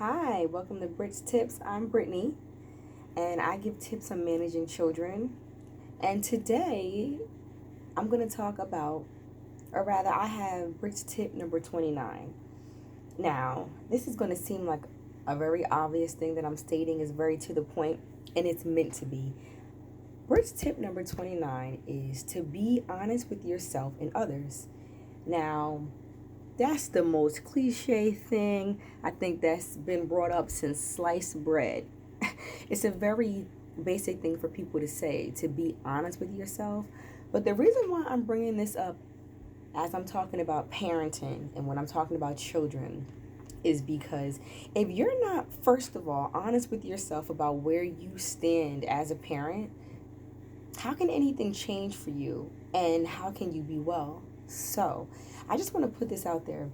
Hi, welcome to BRIT'S Tips. I'm Brittany, and I give tips on managing children. And today, I'm going to talk about, or rather, I have BRIT'S tip number 29. Now, this is going to seem like a very obvious thing that I'm stating is very to the point, and it's meant to be. BRIT'S tip number 29 is to be honest with yourself and others. Now, that's the most cliche thing I think that's been brought up since sliced bread. It's a very basic thing for people to say, to be honest with yourself. But the reason why I'm bringing this up as I'm talking about parenting and when I'm talking about children is because if you're not, first of all, honest with yourself about where you stand as a parent, how can anything change for you and how can you be well? So, I just want to put this out there.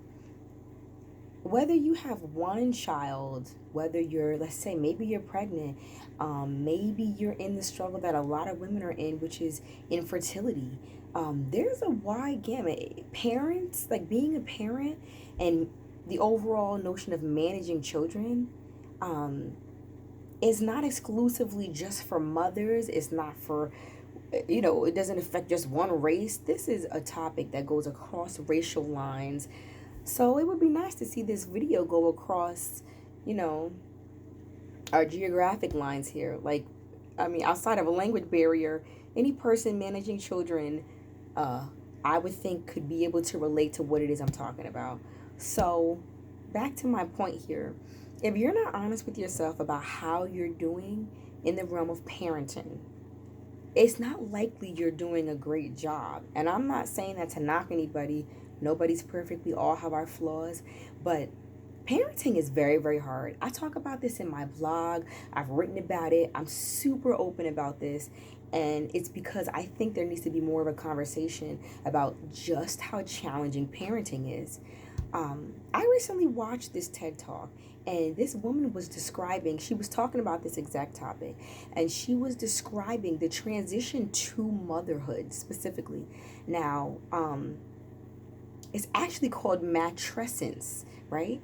Whether you have one child, whether you're, let's say, maybe you're pregnant, maybe you're in the struggle that a lot of women are in, which is infertility. There's a wide gamut. Parents, like being a parent and the overall notion of managing children, is not exclusively just for mothers. It's not for, it doesn't affect just one race. This is a topic that goes across racial lines. So it would be nice to see this video go across, you know, our geographic lines here. Like, I mean, outside of a language barrier, any person managing children, I would think could be able to relate to what it is I'm talking about. So, back to my point here. If you're not honest with yourself about how you're doing in the realm of parenting, it's not likely you're doing a great job. And I'm not saying that to knock anybody. Nobody's perfect. We all have our flaws. But parenting is very, very hard. I talk about this in my blog. I've written about it. I'm super open about this. And it's because I think there needs to be more of a conversation about just how challenging parenting is. I recently watched this TED Talk, and this woman was describing, she was talking about this exact topic, and she was describing the transition to motherhood specifically. Now, it's actually called matrescence, right?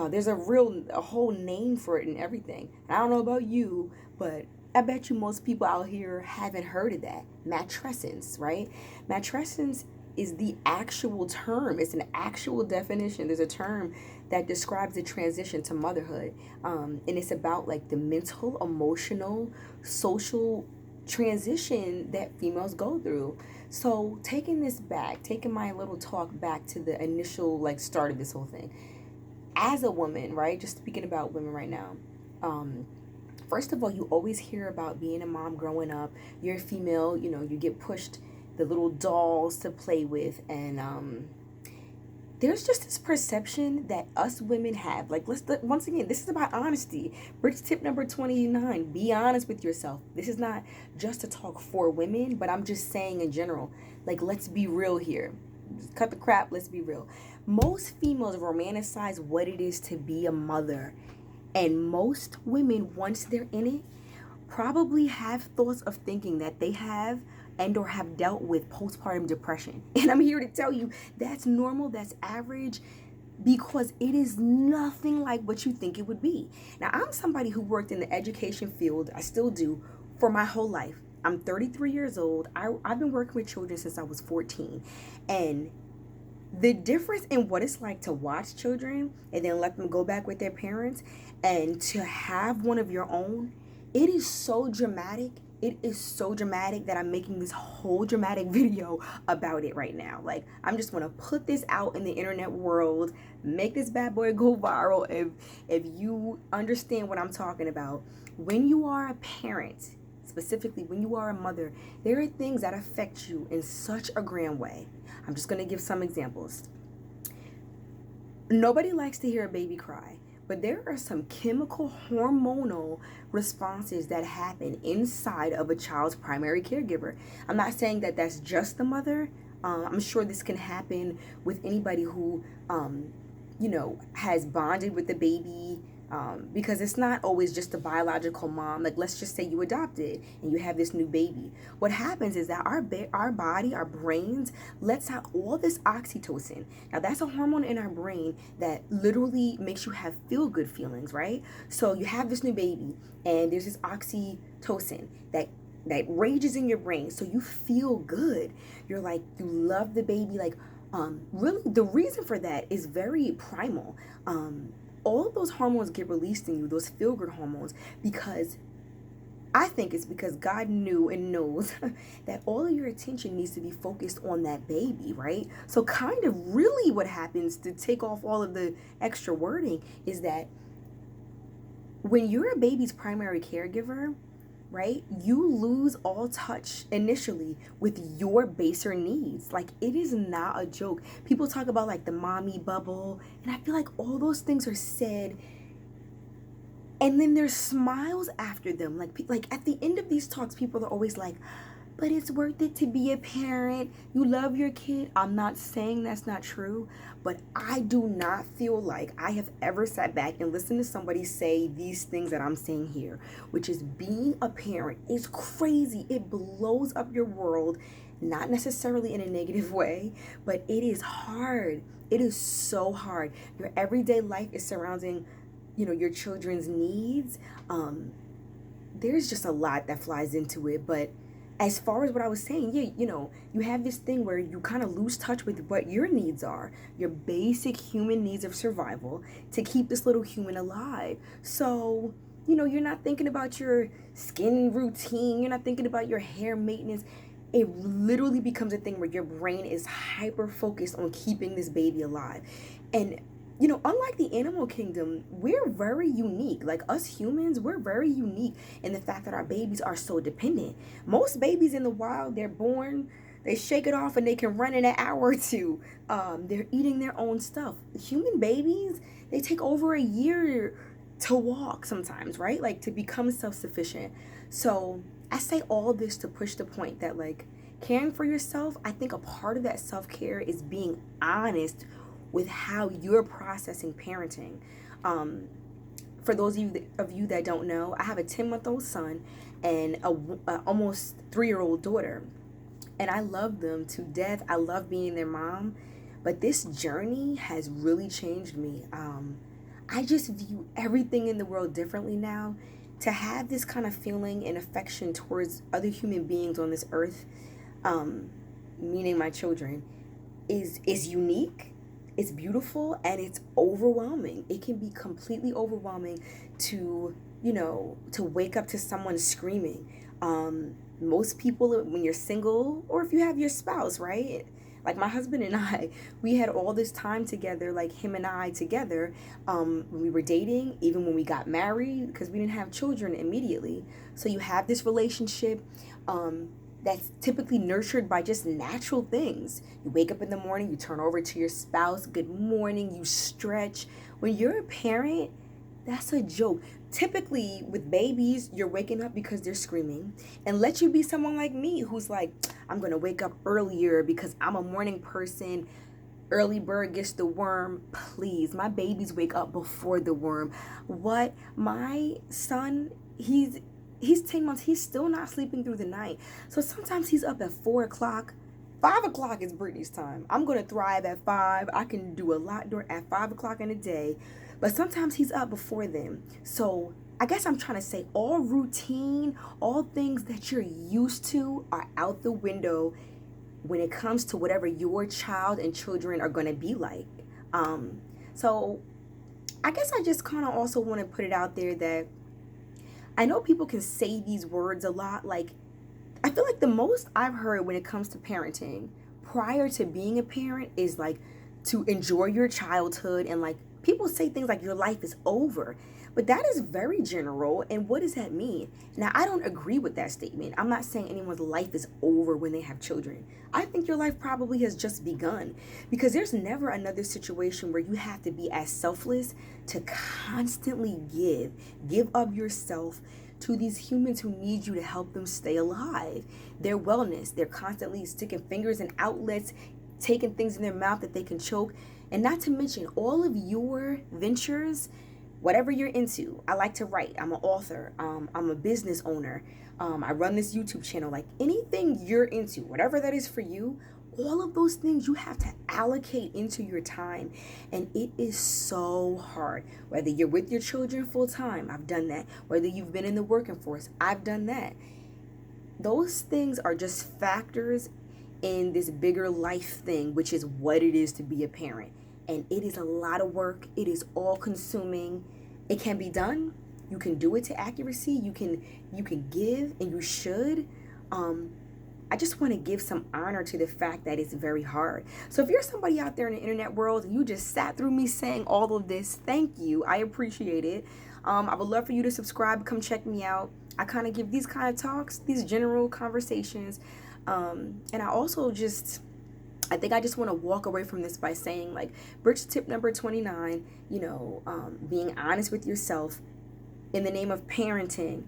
There's a whole name for it and everything. And I don't know about you, but I bet you most people out here haven't heard of that. Matrescence, right? Matrescence is the actual term. It's an actual definition. There's a term that describes the transition to motherhood. And it's about like the mental, emotional, social transition that females go through. So taking this back, taking my little talk back to the initial like start of this whole thing. As a woman, right? Just speaking about women right now. First of all, you always hear about being a mom growing up. You're a female, you get pushed the little dolls to play with, and there's just this perception that us women have. Like, once again, this is about honesty. Bridge tip number 29, be honest with yourself. This is not just to talk for women, but I'm just saying in general, like, let's be real here. Just cut the crap, let's be real. Most females romanticize what it is to be a mother, and most women, once they're in it, probably have thoughts of thinking that they have and or have dealt with postpartum depression. And I'm here to tell you that's normal, that's average, because it is nothing like what you think it would be. Now, I'm somebody who worked in the education field, I still do, for my whole life. I'm 33 years old. I've been working with children since I was 14. And the difference in what it's like to watch children and then let them go back with their parents and to have one of your own, it is so dramatic. It is so dramatic that I'm making this whole dramatic video about it right now. Like, I'm just going to put this out in the internet world, make this bad boy go viral. If you understand what I'm talking about, when you are a parent, specifically when you are a mother, there are things that affect you in such a grand way. I'm just going to give some examples. Nobody likes to hear a baby cry, but there are some chemical hormonal responses that happen inside of a child's primary caregiver. I'm not saying that that's just the mother. I'm sure this can happen with anybody who, has bonded with the baby Because it's not always just the biological mom. Like, let's just say you adopted and you have this new baby. What happens is that our body, our brains, lets out all this oxytocin. Now, that's a hormone in our brain that literally makes you have feel-good feelings, right? So you have this new baby, and there's this oxytocin that rages in your brain, so you feel good. You're like, you love the baby. Like, really, the reason for that is very primal. All of those hormones get released in you, those feel good hormones, because I think it's because God knew and knows that all of your attention needs to be focused on that baby, right? So, kind of really what happens, to take off all of the extra wording, is that when you're a baby's primary caregiver, right, you lose all touch initially with your baser needs. Like, it is not a joke. People talk about like the mommy bubble, and I feel like all those things are said, and then there's smiles after them. Like at the end of these talks, people are always like, but it's worth it to be a parent. You love your kid. I'm not saying that's not true, but I do not feel like I have ever sat back and listened to somebody say these things that I'm saying here, which is being a parent is crazy. It blows up your world, not necessarily in a negative way, but it is hard. It is so hard. Your everyday life is surrounding, your children's needs. There's just a lot that flies into it, but as far as what I was saying, yeah, you have this thing where you kind of lose touch with what your needs are, your basic human needs of survival to keep this little human alive. So, you're not thinking about your skin routine, you're not thinking about your hair maintenance. It literally becomes a thing where your brain is hyper focused on keeping this baby alive. And unlike the animal kingdom, we're very unique. Like, us humans, we're very unique in the fact that our babies are so dependent. Most babies in the wild, they're born, they shake it off, and they can run in an hour or two. They're eating their own stuff. Human babies, they take over a year to walk sometimes, right? Like, to become self-sufficient. So I say all this to push the point that, like, caring for yourself, I think a part of that self-care is being honest with how you're processing parenting. For those of you that don't know, I have a 10-month-old son and a almost 3-year-old daughter, and I love them to death. I love being their mom, but this journey has really changed me. I just view everything in the world differently now. To have this kind of feeling and affection towards other human beings on this earth, meaning my children, is unique. It's beautiful, and it's overwhelming. It can be completely overwhelming to wake up to someone screaming. Most people, when you're single, or if you have your spouse, right? Like my husband and I, we had all this time together, like him and I together, when we were dating, even when we got married, because we didn't have children immediately. So you have this relationship, that's typically nurtured by just natural things. You wake up in the morning, you turn over to your spouse, good morning, you stretch. When you're a parent, that's a joke. Typically with babies, you're waking up because they're screaming. And let you be someone like me who's like, I'm going to wake up earlier because I'm a morning person. Early bird gets the worm. Please, my babies wake up before the worm. What? My son, he's 10 months. He's still not sleeping through the night. So sometimes he's up at 4 o'clock. 5 o'clock is Brittany's time. I'm going to thrive at 5. I can do a lot at 5 o'clock in a day. But sometimes he's up before then. So I guess I'm trying to say all routine, all things that you're used to are out the window when it comes to whatever your child and children are going to be like. So I guess I just kind of also want to put it out there that I know people can say these words a lot. Like, I feel like the most I've heard when it comes to parenting prior to being a parent is like to enjoy your childhood, and like people say things like your life is over. But that is very general, and what does that mean? Now, I don't agree with that statement. I'm not saying anyone's life is over when they have children. I think your life probably has just begun, because there's never another situation where you have to be as selfless to constantly give of yourself to these humans who need you to help them stay alive. Their wellness, they're constantly sticking fingers in outlets, taking things in their mouth that they can choke, and not to mention all of your ventures whatever you're into. I like to write. I'm an author. I'm a business owner. I run this YouTube channel. Like anything you're into, whatever that is for you, all of those things you have to allocate into your time. And it is so hard. Whether you're with your children full time, I've done that. Whether you've been in the working force, I've done that. Those things are just factors in this bigger life thing, which is what it is to be a parent. And it is a lot of work. It is all consuming. It can be done. You can do it to accuracy. You can give, and you should. I just want to give some honor to the fact that it's very hard. So if you're somebody out there in the internet world and you just sat through me saying all of this, thank you. I appreciate it. I would love for you to subscribe. Come check me out. I kind of give these kind of talks, these general conversations. And I also I think I just want to walk away from this by saying, like, BRIT'S tip number 29, being honest with yourself in the name of parenting.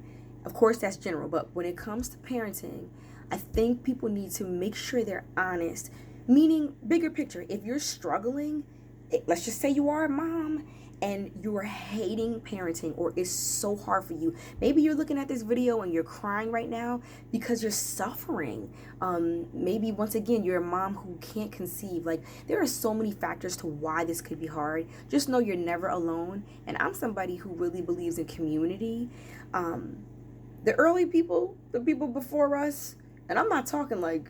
Of course, that's general, but when it comes to parenting, I think people need to make sure they're honest. Meaning, bigger picture, if you're struggling, let's just say you are a mom and you are hating parenting, or it's so hard for you. Maybe you're looking at this video and you're crying right now because you're suffering. Maybe once again, you're a mom who can't conceive. Like, there are so many factors to why this could be hard. Just know you're never alone. And I'm somebody who really believes in community. The early people, the people before us, and I'm not talking like,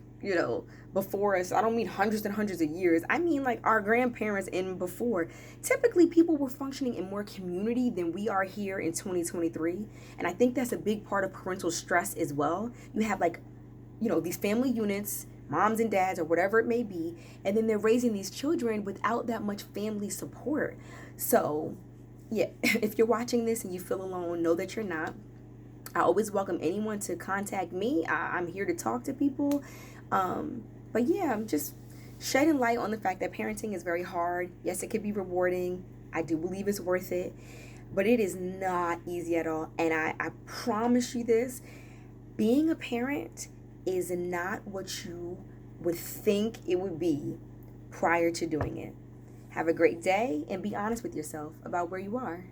before us. I don't mean hundreds and hundreds of years. I mean like our grandparents and before. Typically, people were functioning in more community than we are here in 2023. And I think that's a big part of parental stress as well. You have these family units, moms and dads or whatever it may be, and then they're raising these children without that much family support. So, yeah, if you're watching this and you feel alone, know that you're not. I always welcome anyone to contact me. I'm here to talk to people. But yeah, I'm just shedding light on the fact that parenting is very hard. Yes, it could be rewarding. I do believe it's worth it. But it is not easy at all. And I promise you this, being a parent is not what you would think it would be prior to doing it. Have a great day and be honest with yourself about where you are.